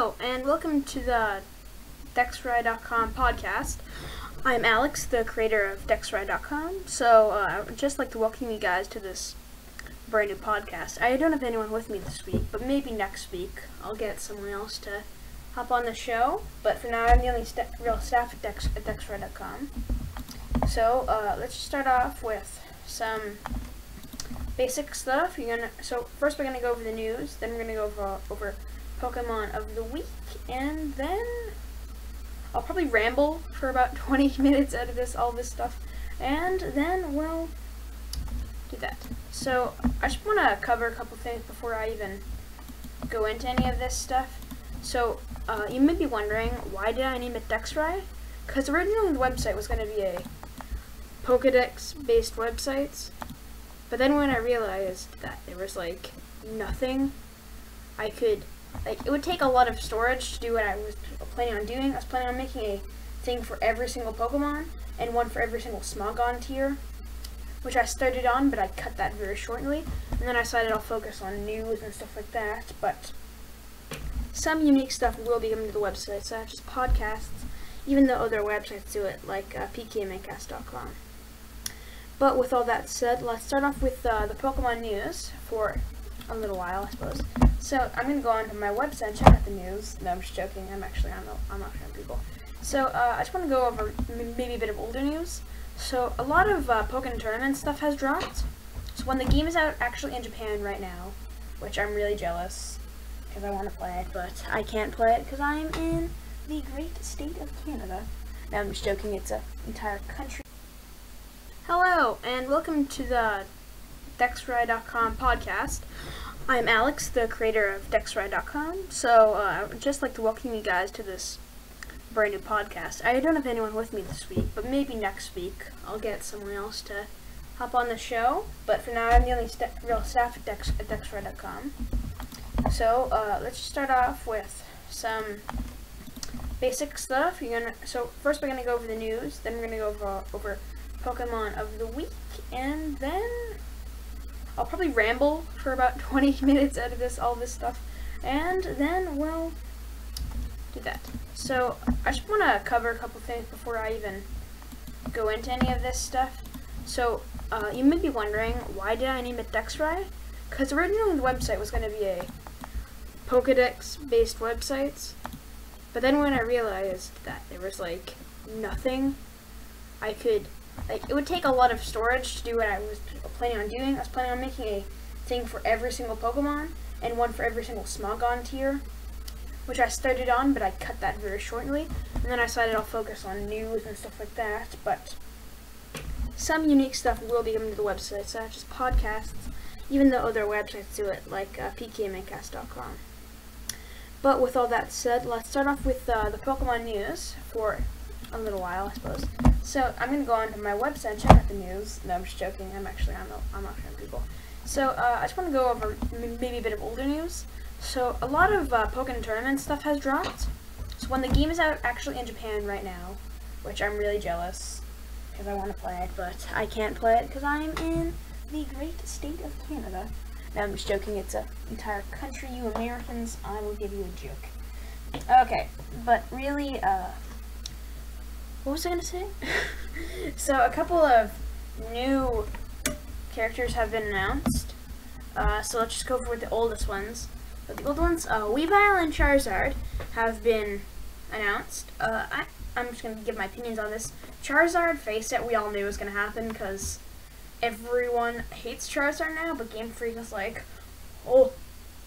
Hello, and welcome to the Dexrai.com podcast. I'm Alex, the creator of Dexrai.com, so I would just like to welcome you guys to this brand new podcast. I don't have anyone with me this week, but maybe next week I'll get someone else to hop on the show, but for now I'm the only real staff at Dexrai.com. So let's just start off with some basic stuff. So first we're gonna go over the news, then we're gonna go over Pokemon of the week, and then I'll probably ramble for about 20 minutes out of all this stuff, and then we'll do that. So I just want to cover a couple things before I even go into any of this stuff. So you may be wondering, why did I name it Dexrai? Because originally the website was going to be a Pokedex-based website, but then when I realized that there was like nothing I could, it would take a lot of storage to do what I was planning on doing. I was planning on making a thing for every single Pokemon and one for every single Smogon tier, which I started on, but I cut that very shortly. And then I decided I'll focus on news and stuff like that, but some unique stuff will be coming to the website, such as podcasts, even though other websites do it, like pkmncast.com. But with all that said, let's start off with the Pokemon news for a little while, I suppose. So I'm going to go onto my website and check out the news. No, I'm just joking. I'm not showing people. So I just want to go over maybe a bit of older news. So a lot of Pokemon tournament stuff has dropped. So when the game is out actually in Japan right now, which I'm really jealous because I want to play it, but I can't play it because I'm in the great state of Canada. No, I'm just joking. It's an entire country. Hello, and welcome to the Dexrai.com podcast. I'm Alex, the creator of Dexrai.com, so I would just like to welcome you guys to this brand new podcast. I don't have anyone with me this week, but maybe next week I'll get someone else to hop on the show, but for now I'm the only real staff at Dexrai.com. So let's just start off with some basic stuff. So first we're going to go over the news, then we're going to go over Pokemon of the week, and then I'll probably ramble for about 20 minutes out of all this stuff, and then we'll do that. So I just want to cover a couple things before I even go into any of this stuff. So you may be wondering, why did I name it Dexrai? Because originally the website was going to be a Pokedex-based website, but then when I realized that there was like nothing I could, it would take a lot of storage to do what I was planning on doing. I was planning on making a thing for every single Pokemon and one for every single Smogon tier, which I started on, but I cut that very shortly. And then I decided I'll focus on news and stuff like that, but some unique stuff will be coming to the website, such as podcasts, even though other websites do it, like pkmncast.com. But with all that said, let's start off with the Pokemon news for a little while, I suppose. So I'm going to go onto my website and check out the news. No, I'm just joking. I'm not showing people. So I just want to go over maybe a bit of older news. So a lot of Pokemon tournament stuff has dropped. So when the game is out actually in Japan right now, which I'm really jealous because I want to play it, but I can't play it because I'm in the great state of Canada. No, I'm just joking. It's an entire country. You Americans, I will give you a joke. Okay, but really, what was I going to say? So a couple of new characters have been announced. So let's just go over with the oldest ones. But the old ones, Weavile and Charizard have been announced. I'm just going to give my opinions on this. Charizard, face it, we all knew was going to happen because everyone hates Charizard now, but Game Freak is like, oh,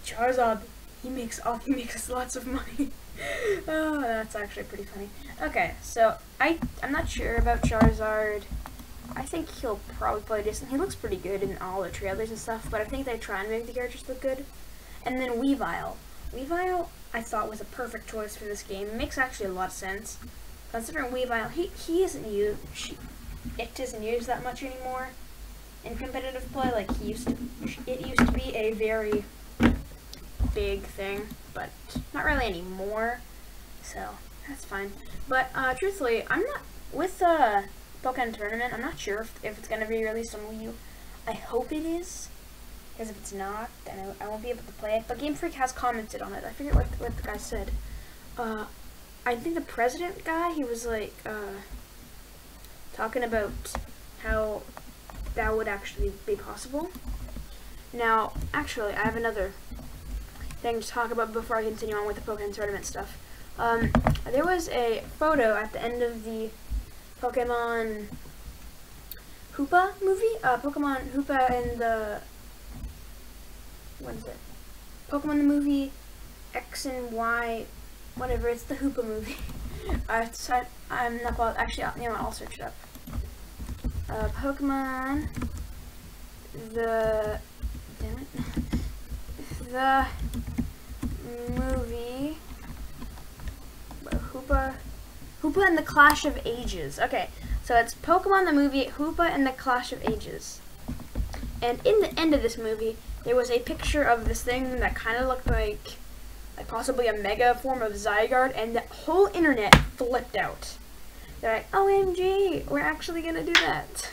Charizard, he makes us lots of money. Oh, that's actually pretty funny. Okay, so I'm not sure about Charizard. I think he'll probably play decent. He looks pretty good in all the trailers and stuff, but I think they try and make the characters look good. And then Weavile. Weavile, I thought, was a perfect choice for this game. It makes actually a lot of sense. Considering Weavile, he isn't used. It isn't used that much anymore in competitive play. Like it used to be a very big thing, but not really anymore. So that's fine. But truthfully, I'm not with Pokemon Tournament. I'm not sure if it's gonna be released on Wii U. I hope it is, because if it's not, then I won't be able to play it. But Game Freak has commented on it. I forget what the guy said. I think the president guy, he was like, talking about how that would actually be possible. Now, actually, I have another thing to talk about before I continue on with the Pokemon tournament stuff. There was a photo at the end of the Pokemon Hoopa movie. Pokemon Hoopa and the, what is it? Pokemon the movie X and Y, whatever. It's the Hoopa movie. I'm not quite, actually, I'll search it up. Pokemon the movie Hoopa and the Clash of Ages. Okay, so it's Pokemon the movie Hoopa and the Clash of Ages. And in the end of this movie, there was a picture of this thing that kind of looked like possibly a mega form of Zygarde, and the whole internet flipped out. They're like, OMG, we're actually gonna do that.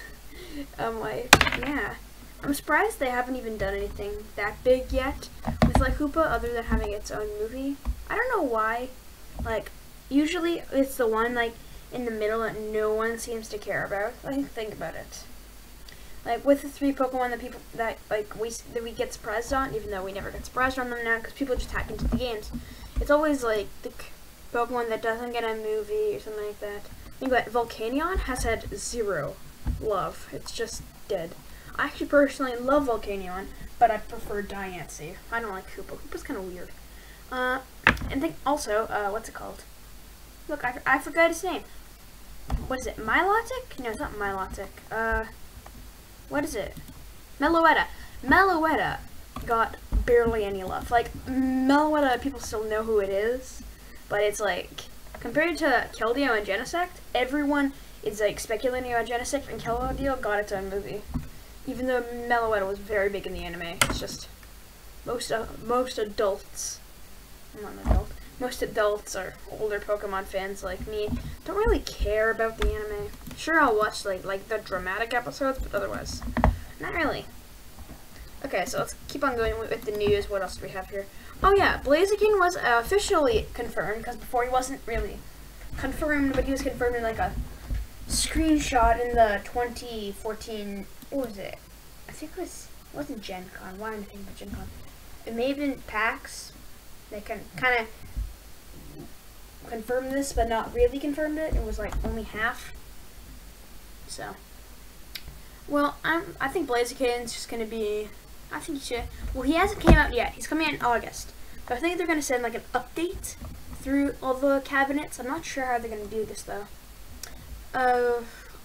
I'm like, yeah. I'm surprised they haven't even done anything that big yet with like Hoopa other than having its own movie. I don't know why. Like, usually it's the one like in the middle that no one seems to care about. Like, think about it. Like with the 3 Pokemon that we get surprised on, even though we never get surprised on them now because people just hack into the games. It's always like the Pokemon that doesn't get a movie or something like that. Think about it, Volcanion has had 0 love. It's just dead. I actually personally love Volcanion, but I prefer Diancie. I don't like Hoopa. Hoopa's kind of weird. And think also, what's it called? Look, I forgot its name. What is it? Milotic? No, it's not Milotic. What is it? Meloetta. Meloetta got barely any love. Like, Meloetta, people still know who it is, but it's like, compared to Keldeo and Genesect, everyone is like speculating about Genesect, and Keldeo got its own movie. Even though Meloetta was very big in the anime, it's just most adults, I'm not an adult, most adults or older Pokemon fans like me don't really care about the anime. Sure, I'll watch like the dramatic episodes, but otherwise, not really. Okay, so let's keep on going with the news. What else do we have here? Oh yeah, Blaziken was officially confirmed, because before he wasn't really confirmed, but he was confirmed in like a screenshot in the 2014, what was it? I think it wasn't Gen Con. Why am I thinking about Gen Con? It may have been PAX. They kind of confirmed this, but not really confirmed it. It was like only half. So, well, I think Blaziken's just gonna be. I think he should. Well, he hasn't came out yet. He's coming out in August. But I think they're gonna send like an update through all the cabinets. I'm not sure how they're gonna do this though.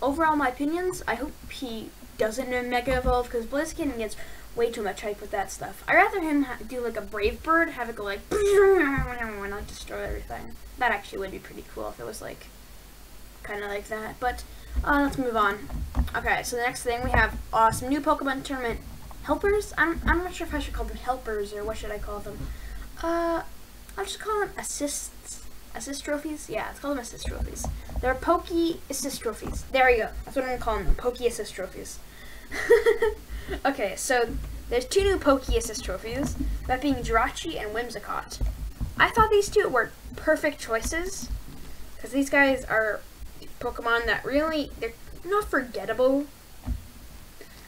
Overall, my opinions. I hope he doesn't Mega Evolve, because Blaziken gets way too much hype with that stuff. I'd rather him do like a Brave Bird, have it go like and like destroy everything. That actually would be pretty cool if it was like kind of like that. But let's move on. Okay, so the next thing we have some new Pokemon tournament helpers. I'm not sure if I should call them helpers or what should I call them. I'll just call them assist trophies. Yeah, let's call them assist trophies. They're Poke Assist trophies. There we go. That's what I'm gonna call them. Poke Assist trophies. Okay, so there's 2 new Poke Assist trophies, that being Jirachi and Whimsicott. I thought these 2 were perfect choices, because these guys are Pokemon that really, they're not forgettable,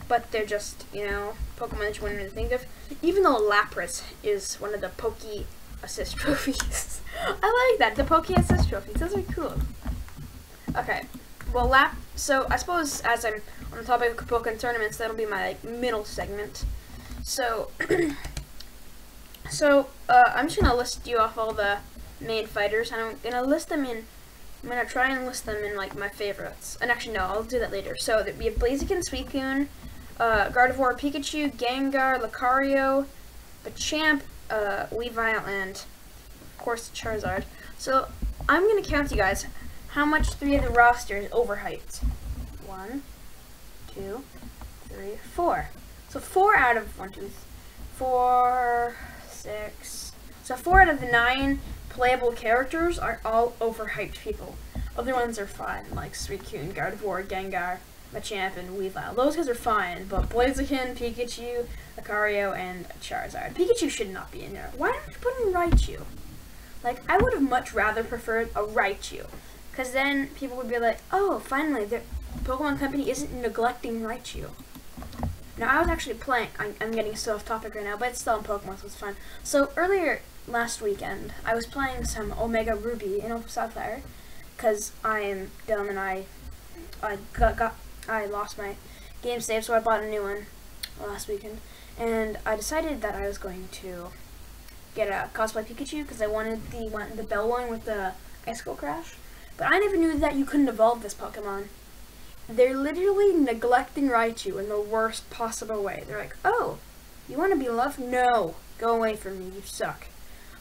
but they're just, you know, Pokemon that you wouldn't really think of. Even though Lapras is one of the Poke Assist trophies. I like that, the Poke Assist trophies, those are cool. Okay, well, so I suppose as I'm on the topic of Pokemon tournaments, that'll be my like middle segment. So, I'm just gonna list you off all the main fighters, and I'm gonna try and list them in like my favorites. And actually, no, I'll do that later. So we have Blaziken, Suicune, Gardevoir, Pikachu, Gengar, Lucario, Machamp, Weavile, and of course Charizard. So I'm gonna count you guys how much 3 of the roster is overhyped. 1, 2, 3, 4. So 4 out of 1, 2, 4, 6. So 4 out of the 9 playable characters are all overhyped people. Other ones are fine, like Suicune, Gardevoir, Gengar, Machamp, and Weavile. Those guys are fine, but Blaziken, Pikachu, Lucario, and Charizard. Pikachu should not be in there. Why don't you put in Raichu? Like, I would have much rather preferred a Raichu, because then people would be like, oh, finally, the Pokemon Company isn't neglecting Raichu. Now, I was actually playing, I'm getting so off topic right now, but it's still in Pokemon, so it's fun. So, earlier last weekend, I was playing some Omega Ruby in Opal Sapphire, because I am dumb and I lost my game save, so I bought a new one last weekend. And I decided that I was going to get a cosplay Pikachu, because I wanted the bell one with the icicle crash. But I never knew that you couldn't evolve this Pokemon. They're literally neglecting Raichu in the worst possible way. They're like, oh, you want to be loved? No, go away from me, you suck.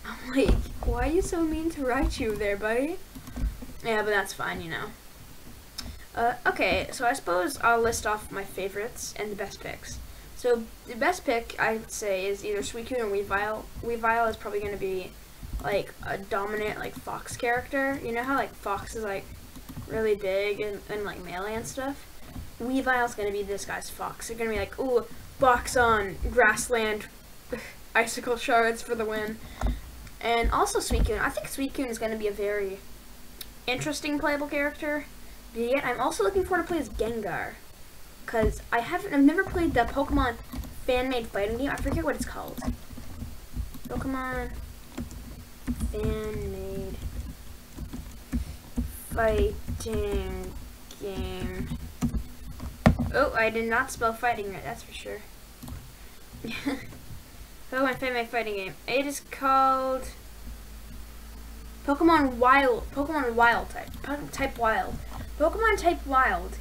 I'm like, why are you so mean to Raichu there, buddy? Yeah, but that's fine, you know. Okay, so I suppose I'll list off my favorites and the best picks. So the best pick, I'd say, is either Suicune or Weavile. Weavile is probably going to be like a dominant like fox character. You know how like fox is like really big and like melee and stuff? Weavile's going to be this guy's fox. They're going to be like, ooh, box on, grassland, icicle shards for the win. And also Suicune. I think Suicune is going to be a very interesting playable character. But yet I'm also looking forward to play as Gengar. Because I've never played the Pokemon fan-made fighting game. I forget what it's called. Pokemon fan-made fighting game. Oh, I did not spell fighting right, that's for sure. Pokemon fan-made fighting game. It is called Pokemon Wild type. Type Wild. Pokemon Type Wild.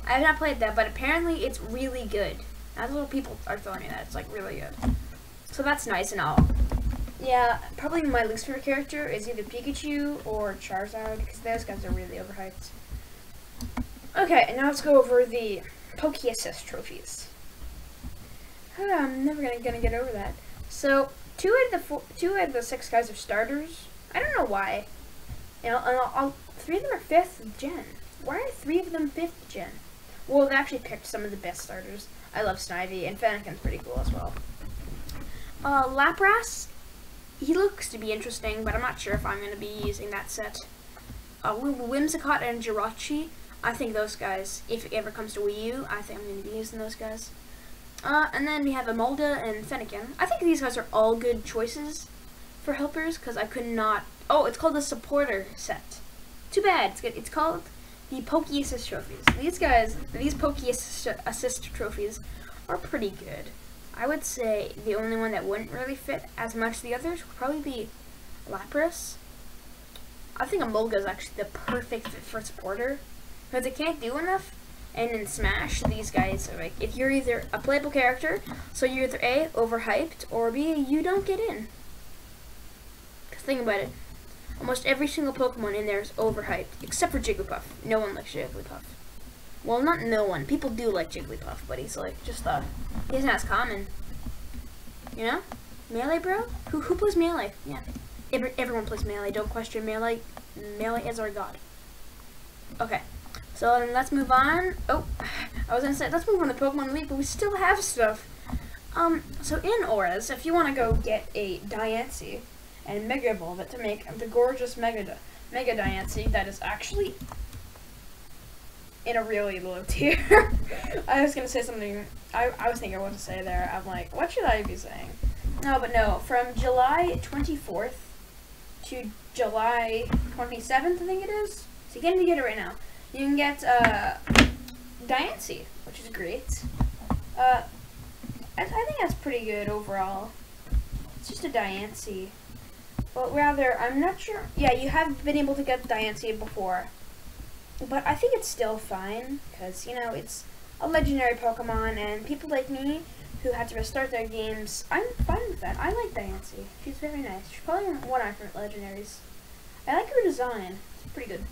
I have not played that, but apparently it's really good. That's what people are telling me, that it's like really good. So that's nice and all. Yeah, probably my least favorite character is either Pikachu or Charizard, because those guys are really overhyped. Okay, and now let's go over the Poke Assist trophies. I'm never gonna get over that. So two out of the 6 guys are starters. I don't know why. You know, 3 of them are 5th gen. Why are 3 of them 5th gen? Well, they actually picked some of the best starters. I love Snivy, and Fennekin's pretty cool as well. Lapras, he looks to be interesting, but I'm not sure if I'm going to be using that set. Whimsicott and Jirachi, I think those guys, if it ever comes to Wii U, I think I'm going to be using those guys. And then we have Emolga and Fennekin. I think these guys are all good choices for helpers, because I could not... Oh, it's called the Supporter set. Too bad. It's called the Poke Assist trophies. These Poke Assist trophies are pretty good. I would say the only one that wouldn't really fit as much as the others would probably be Lapras. I think Emolga is actually the perfect fit for supporter, because it can't do enough. And in Smash, these guys are like, if you're either a playable character, so you're either A, overhyped, or B, you don't get in. Because think about it. Almost every single Pokemon in there is overhyped, except for Jigglypuff. No one likes Jigglypuff. Well, not no one. People do like Jigglypuff, but he's like, just he isn't as common. You know? Melee, bro? Who plays Melee? Yeah. Everyone plays Melee. Don't question Melee. Melee is our god. Okay. So then let's move on. Oh, I was gonna say, let's move on to Pokemon League, but we still have stuff. So in Auras, if you want to go get a Diancie, and Mega Evolve it to make the gorgeous Mega Diancie that is actually in a really low tier. I was gonna say something, I was thinking what to say there. I'm like, what should I be saying? No, but no, from July 24th to July 27th, I think it is. So you can't even get it right now. You can get Diancie, which is great. I think that's pretty good overall. It's just a Diancie. Well, rather, I'm not sure. Yeah, you have been able to get Diancie before. But I think it's still fine, because, you know, it's a legendary Pokemon, and people like me who had to restart their games, I'm fine with that. I like Diancie. She's very nice. She's probably one of my favorite legendaries. I like her design. It's pretty good.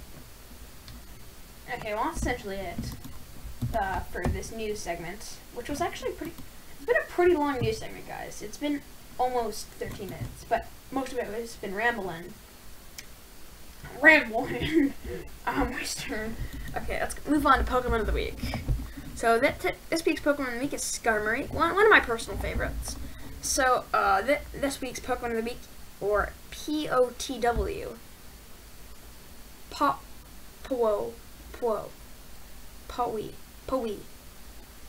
Okay, well, that's essentially it for this news segment, which was actually it's been a pretty long news segment, guys. It's been almost 13 minutes, but most of it has been rambling. My turn. Okay, let's move on to Pokemon of the Week. So this week's Pokemon of the Week is Skarmory, one of my personal favorites. So this week's Pokemon of the Week, or P-O-T-W. Poe.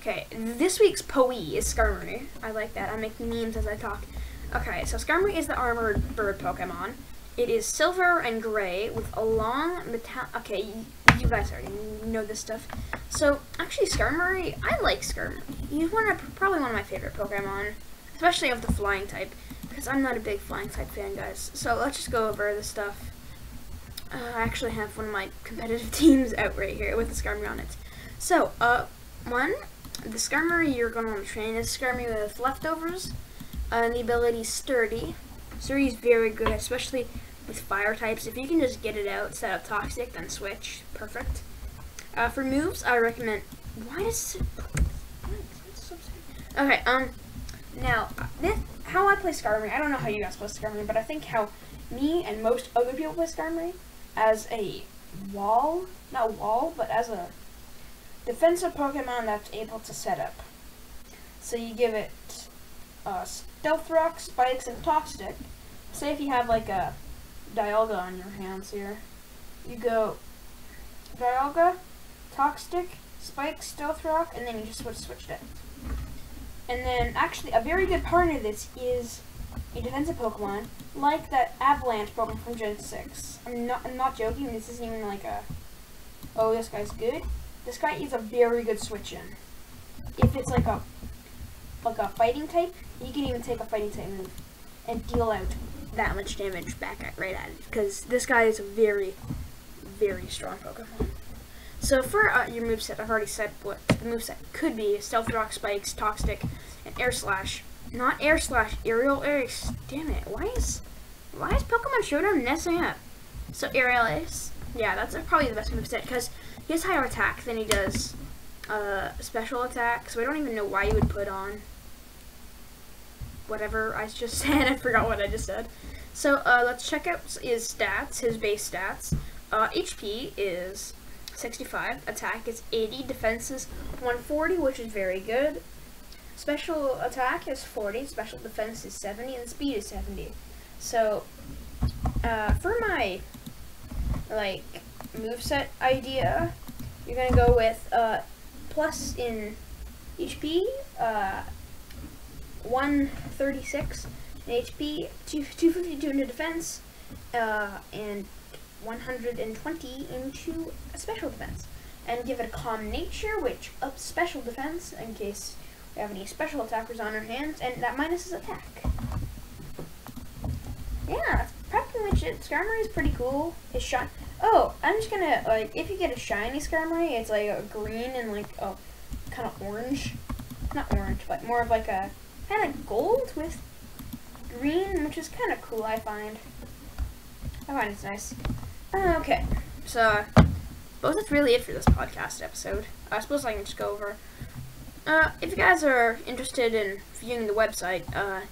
Okay, this week's Poe is Skarmory. I like that. I make memes as I talk. Okay, so Skarmory is the armored bird Pokemon. It is silver and gray with a long okay, you guys already know this stuff. So, actually Skarmory, I like Skarmory. He's probably one of my favorite Pokemon, especially of the flying type, because I'm not a big flying type fan, guys. So, let's just go over this stuff. I actually have one of my competitive teams out right here with the Skarmory on it. So, the Skarmory you're going to want to train is Skarmory with leftovers, and the ability Sturdy. Sturdy is very good, especially with fire types. If you can just get it out, set up Toxic, then switch, perfect. For moves, I recommend. Okay, now how I play Skarmory, I don't know how you guys play Skarmory, but I think how me and most other people play Skarmory as a but as a defensive Pokemon that's able to set up. So you give it Stealth Rock, Spikes, and Toxic. Say if you have like a Dialga on your hands here, you go Dialga, Toxic, Spikes, Stealth Rock, and then you just switch it. And then actually a very good part of this is a defensive Pokemon like that Avalanche Pokemon from Gen 6. I'm not joking. This isn't even like a, oh, this guy's good. This guy is a very good switch in. If it's like a fighting type, you can even take a fighting type move and deal out that much damage right at it, because this guy is a very, very strong Pokemon. So for your moveset, I've already said what the moveset could be: Stealth Rock, Spikes, Toxic, and Air Slash. Not Air Slash, Aerial Ace. Damn it! Why is Pokemon Showdown messing up? So Aerial Ace, yeah, that's probably the best moveset because he has higher attack than he does special attack. So I don't even know why you would put on whatever I just said. I forgot what I just said. So let's check out his stats, his base stats. HP is 65, attack is 80, defense is 140, which is very good. Special attack is 40, special defense is 70, and speed is 70. So for my moveset idea, you're gonna go with plus in HP, 136 in HP, 252 into defense, and 120 into special defense. And give it a calm nature, which ups special defense in case we have any special attackers on our hands, and that minuses attack. Yeah, that's practically it. Skarmory is pretty cool. His shine. Oh, I'm just gonna if you get a shiny Skarmory, it's like a green and like a kind of orange. Not orange, but more of like a kind of gold with green, which is kind of cool. I find it's nice. Okay, so I suppose that's really it for this podcast episode. I suppose I can just go over. If you guys are interested in viewing the website,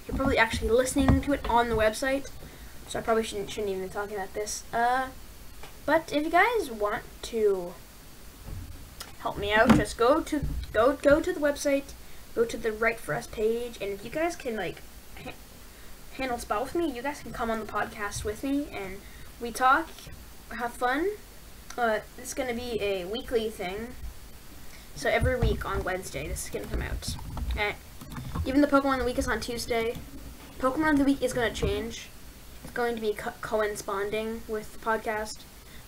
you're probably actually listening to it on the website, so I probably shouldn't even be talking about this. But if you guys want to help me out, just go to the website, go to the Write For Us page, and if you guys can handle spell with me, you guys can come on the podcast with me, and we talk, have fun. It's gonna be a weekly thing. So every week on Wednesday, this is going to come out. Even the Pokemon of the Week is on Tuesday. Pokemon of the Week is going to change. It's going to be corresponding with the podcast.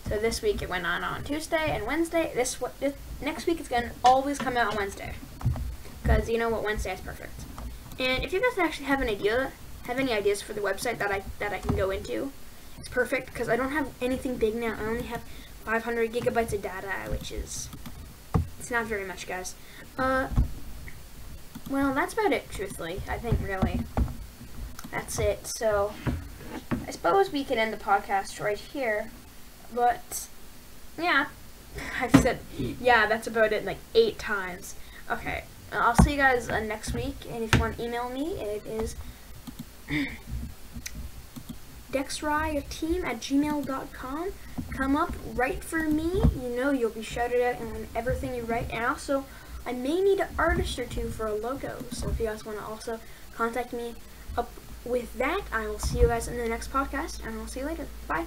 So this week it went on Tuesday and Wednesday. This next week it's going to always come out on Wednesday. Because you know what, Wednesday is perfect. And if you guys actually have any ideas for the website that I can go into, it's perfect because I don't have anything big now. I only have 500 gigabytes of data, which is... it's not very much, guys. Well, that's about it, truthfully. I think, really. That's it. So, I suppose we can end the podcast right here. But, yeah. I've said, yeah, that's about it like 8 times. Okay. I'll see you guys next week. And if you want to email me, it is Dexrai.net@gmail.com. Come up, write for me. You know you'll be shouted out in everything you write. And also, I may need an artist or two for a logo. So if you guys want to also contact me, with that, I will see you guys in the next podcast, and I'll see you later. Bye.